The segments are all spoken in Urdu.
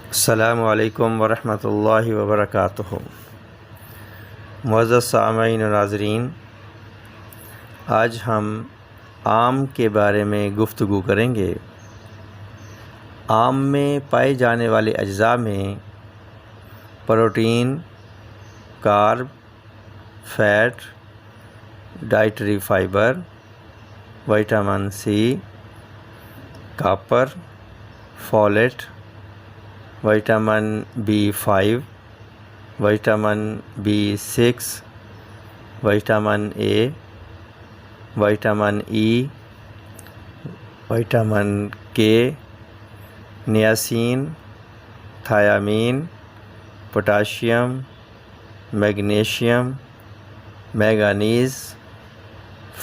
السلام علیکم ورحمۃ اللہ وبرکاتہ۔ معزز سامعین و ناظرین، آج ہم آم کے بارے میں گفتگو کریں گے۔ آم میں پائے جانے والے اجزاء میں protein, carb, fat, dietary fibre, vitamin C, copper, folate, vitamin B5، vitamin B6، vitamin A, vitamin E, vitamin K, niacin, thiamine, potassium, magnesium, manganese,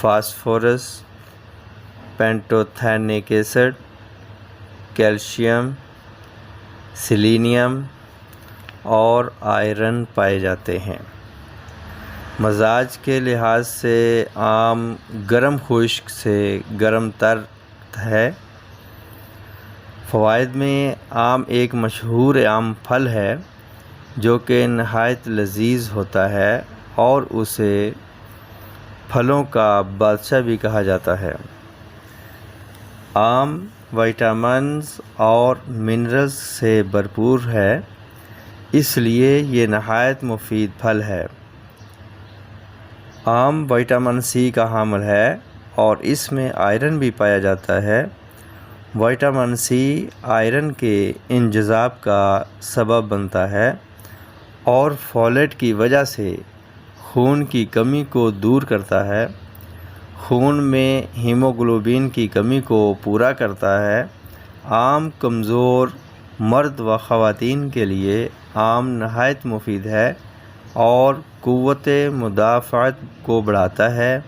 phosphorus, pantothenic acid, calcium, selenium اور آئرن پائے جاتے ہیں۔ مزاج کے لحاظ سے آم گرم خشک سے گرم تر ہے۔ فوائد میں آم ایک مشہور عام پھل ہے جو کہ نہایت لذیذ ہوتا ہے اور اسے پھلوں کا بادشاہ بھی کہا جاتا ہے۔ آم وٹامنز اور منرلز سے بھرپور ہے، اس لیے یہ نہایت مفید پھل ہے۔ آم وٹامن سی کا حامل ہے اور اس میں آئرن بھی پایا جاتا ہے۔ وٹامن سی آئرن کے انجذاب کا سبب بنتا ہے اور فولیٹ کی وجہ سے خون کی کمی کو دور کرتا ہے۔ خون میں ہیموگلوبن کی کمی کو پورا کرتا ہے۔ آم کمزور مرد و خواتین کے لیے آم نہایت مفید ہے اور قوت مدافعت کو بڑھاتا ہے،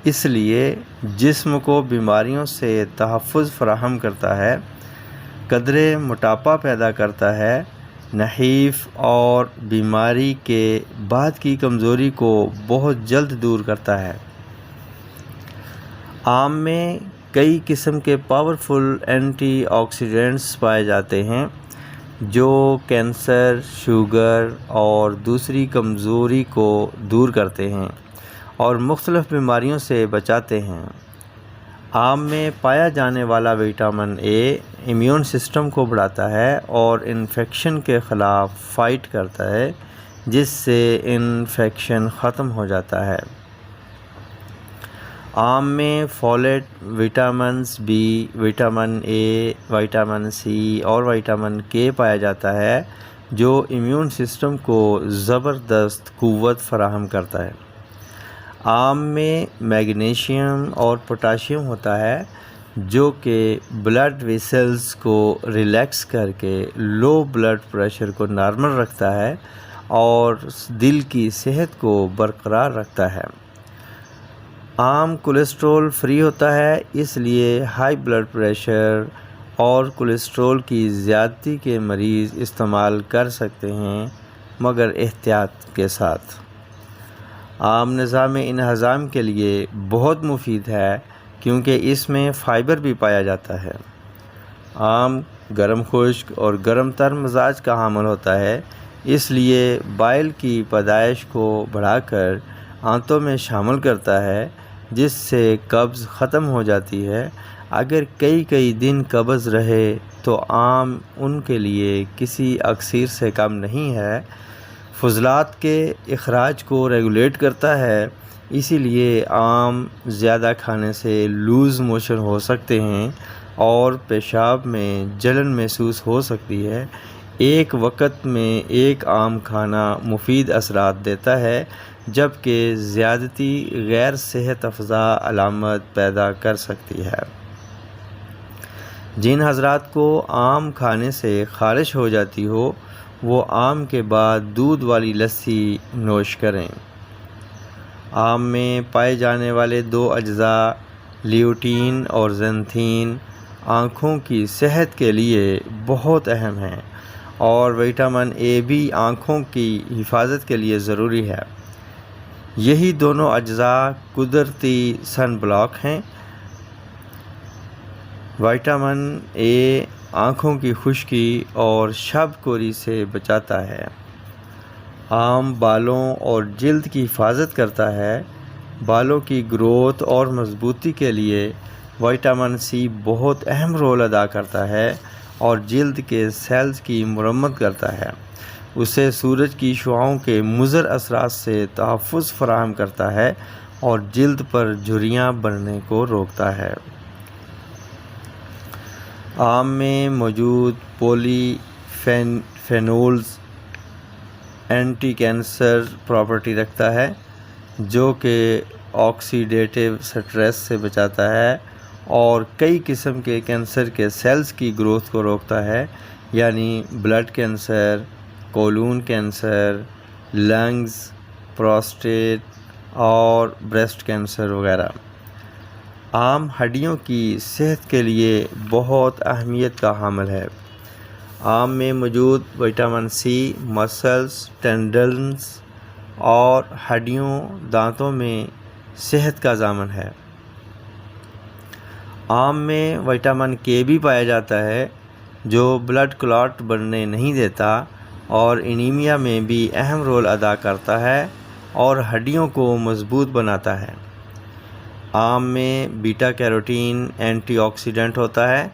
اس لیے جسم کو بیماریوں سے تحفظ فراہم کرتا ہے، قدرے موٹاپا پیدا کرتا ہے، نحیف اور بیماری کے بعد کی کمزوری کو بہت جلد دور کرتا ہے۔ آم میں کئی قسم کے پاورفل اینٹی آکسیڈنٹس پائے جاتے ہیں جو کینسر، شوگر اور دوسری کمزوری کو دور کرتے ہیں اور مختلف بیماریوں سے بچاتے ہیں۔ آم میں پایا جانے والا وٹامن اے امیون سسٹم کو بڑھاتا ہے اور انفیکشن کے خلاف فائٹ کرتا ہے، جس سے انفیکشن ختم ہو جاتا ہے۔ آم میں folate, vitamins B, vitamin A, vitamin C اور وٹامن کے پایا جاتا ہے جو امیون سسٹم کو زبردست قوت فراہم کرتا ہے۔ آم میں میگنیشیم اور پوٹاشیم ہوتا ہے جو کہ بلڈ ویسلز کو ریلیکس کر کے لو بلڈ پریشر کو نارمل رکھتا ہے اور دل کی صحت کو برقرار رکھتا ہے۔ آم کولیسٹرول فری ہوتا ہے، اس لیے ہائی بلڈ پریشر اور کولیسٹرول کی زیادتی کے مریض استعمال کر سکتے ہیں، مگر احتیاط کے ساتھ۔ آم نظام انہضام کے لیے بہت مفید ہے کیونکہ اس میں فائبر بھی پایا جاتا ہے۔ آم گرم خشک اور گرم تر مزاج کا حامل ہوتا ہے، اس لیے بائل کی پیدائش کو بڑھا کر آنتوں میں شامل کرتا ہے، جس سے قبض ختم ہو جاتی ہے۔ اگر کئی دن قبض رہے تو آم ان کے لیے کسی اکسیر سے کم نہیں ہے۔ فضلات کے اخراج کو ریگولیٹ کرتا ہے، اسی لیے آم زیادہ کھانے سے لوز موشن ہو سکتے ہیں اور پیشاب میں جلن محسوس ہو سکتی ہے۔ ایک وقت میں ایک آم کھانا مفید اثرات دیتا ہے، جبکہ زیادتی غیر صحت افزا علامت پیدا کر سکتی ہے۔ جن حضرات کو آم کھانے سے خارش ہو جاتی ہو وہ آم کے بعد دودھ والی لسی نوش کریں۔ آم میں پائے جانے والے دو اجزاء لیوٹین اور زینتھین آنکھوں کی صحت کے لیے بہت اہم ہیں اور وٹامن اے بھی آنکھوں کی حفاظت کے لیے ضروری ہے۔ یہی دونوں اجزاء قدرتی سن بلاک ہیں۔ وٹامن اے آنکھوں کی خشکی اور شب کوری سے بچاتا ہے۔ آم بالوں اور جلد کی حفاظت کرتا ہے۔ بالوں کی گروتھ اور مضبوطی کے لیے وٹامن سی بہت اہم رول ادا کرتا ہے اور جلد کے سیلز کی مرمت کرتا ہے۔ اسے سورج کی شعاؤں کے مضر اثرات سے تحفظ فراہم کرتا ہے اور جلد پر جھریاں بننے کو روکتا ہے۔ آم میں موجود پولی فینولز اینٹی کینسر پراپرٹی رکھتا ہے جو کہ آکسیڈیٹیو سٹریس سے بچاتا ہے اور کئی قسم کے کینسر کے سیلز کی گروتھ کو روکتا ہے، یعنی blood cancer, colon cancer, lungs, prostate اور بریسٹ کینسر وغیرہ۔ آم ہڈیوں کی صحت کے لیے بہت اہمیت کا حامل ہے۔ آم میں موجود وٹامن سی مسلز، ٹینڈنز اور ہڈیوں، دانتوں میں صحت کا ضامن ہے۔ آم میں وٹامن کے بھی پایا جاتا ہے جو بلڈ کلاٹ بننے نہیں دیتا اور انیمیا میں بھی اہم رول ادا کرتا ہے اور ہڈیوں کو مضبوط بناتا ہے۔ آم میں بیٹا کیروٹین اینٹی آکسیڈنٹ ہوتا ہے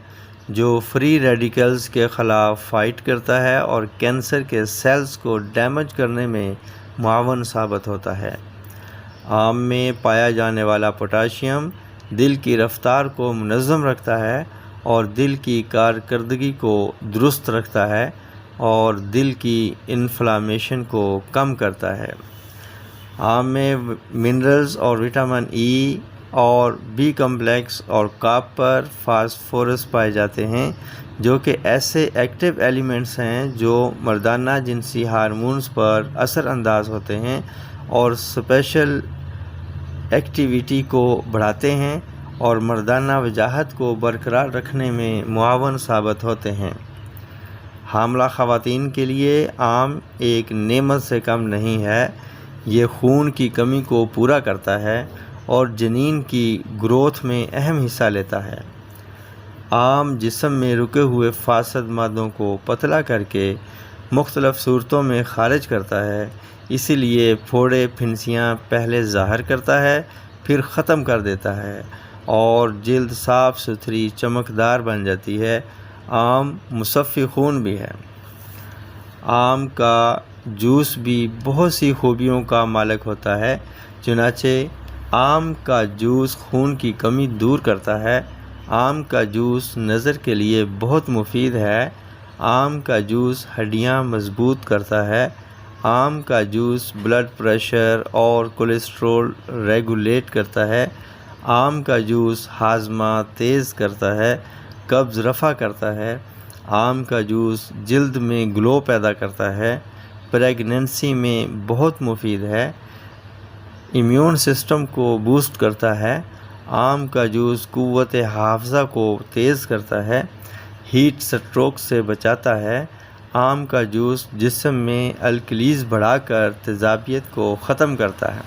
جو فری ریڈیکلز کے خلاف فائٹ کرتا ہے اور کینسر کے سیلز کو ڈیمیج کرنے میں معاون ثابت ہوتا ہے۔ آم میں پایا جانے والا پوٹاشیم دل کی رفتار کو منظم رکھتا ہے اور دل کی کارکردگی کو درست رکھتا ہے اور دل کی انفلاممیشن کو کم کرتا ہے۔ آم میں منرلز اور وٹامن ای اور بی کمپلیکس اور کاپر، فاسفورس پائے جاتے ہیں جو کہ ایسے ایکٹیو ایلیمنٹس ہیں جو مردانہ جنسی ہارمونز پر اثر انداز ہوتے ہیں اور سیکشل ایکٹیویٹی کو بڑھاتے ہیں اور مردانہ وجاہت کو برقرار رکھنے میں معاون ثابت ہوتے ہیں۔ حاملہ خواتین کے لیے آم ایک نعمت سے کم نہیں ہے۔ یہ خون کی کمی کو پورا کرتا ہے اور جنین کی گروتھ میں اہم حصہ لیتا ہے۔ آم جسم میں رکے ہوئے فاسد مادوں کو پتلا کر کے مختلف صورتوں میں خارج کرتا ہے، اسی لیے پھوڑے پھنسیاں پہلے ظاہر کرتا ہے پھر ختم کر دیتا ہے اور جلد صاف ستھری چمکدار بن جاتی ہے۔ آم مصفی خون بھی ہے۔ آم کا جوس بھی بہت سی خوبیوں کا مالک ہوتا ہے، چنانچہ آم کا جوس خون کی کمی دور کرتا ہے۔ آم کا جوس نظر کے لیے بہت مفید ہے۔ آم کا جوس ہڈیاں مضبوط کرتا ہے۔ آم کا جوس بلڈ پریشر اور کولیسٹرول ریگولیٹ کرتا ہے۔ آم کا جوس ہاضمہ تیز کرتا ہے، قبض رفع کرتا ہے۔ آم کا جوس جلد میں گلو پیدا کرتا ہے، پریگننسی میں بہت مفید ہے، امیون سسٹم کو بوسٹ کرتا ہے۔ آم کا جوس قوت حافظہ کو تیز کرتا ہے، ہیٹ سٹروک سے بچاتا ہے۔ آم کا جوس جسم میں الکلیز بڑھا کر تیزابیت کو ختم کرتا ہے۔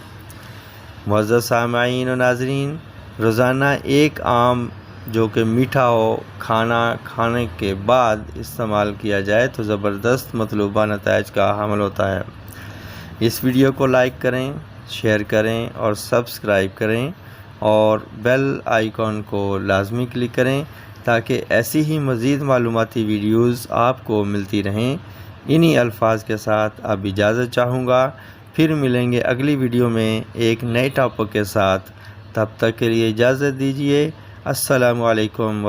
معزز سامعین و ناظرین، روزانہ ایک آم جو کہ میٹھا ہو کھانا کھانے کے بعد استعمال کیا جائے تو زبردست مطلوبہ نتائج کا حامل ہوتا ہے۔ اس ویڈیو کو لائک کریں، شیئر کریں اور سبسکرائب کریں اور بیل آئیکن کو لازمی کلک کریں تاکہ ایسی ہی مزید معلوماتی ویڈیوز آپ کو ملتی رہیں۔ انہی الفاظ کے ساتھ اب اجازت چاہوں گا، پھر ملیں گے اگلی ویڈیو میں ایک نئے ٹاپک کے ساتھ۔ تب تک کے لیے اجازت دیجیے۔ السلام علیکم۔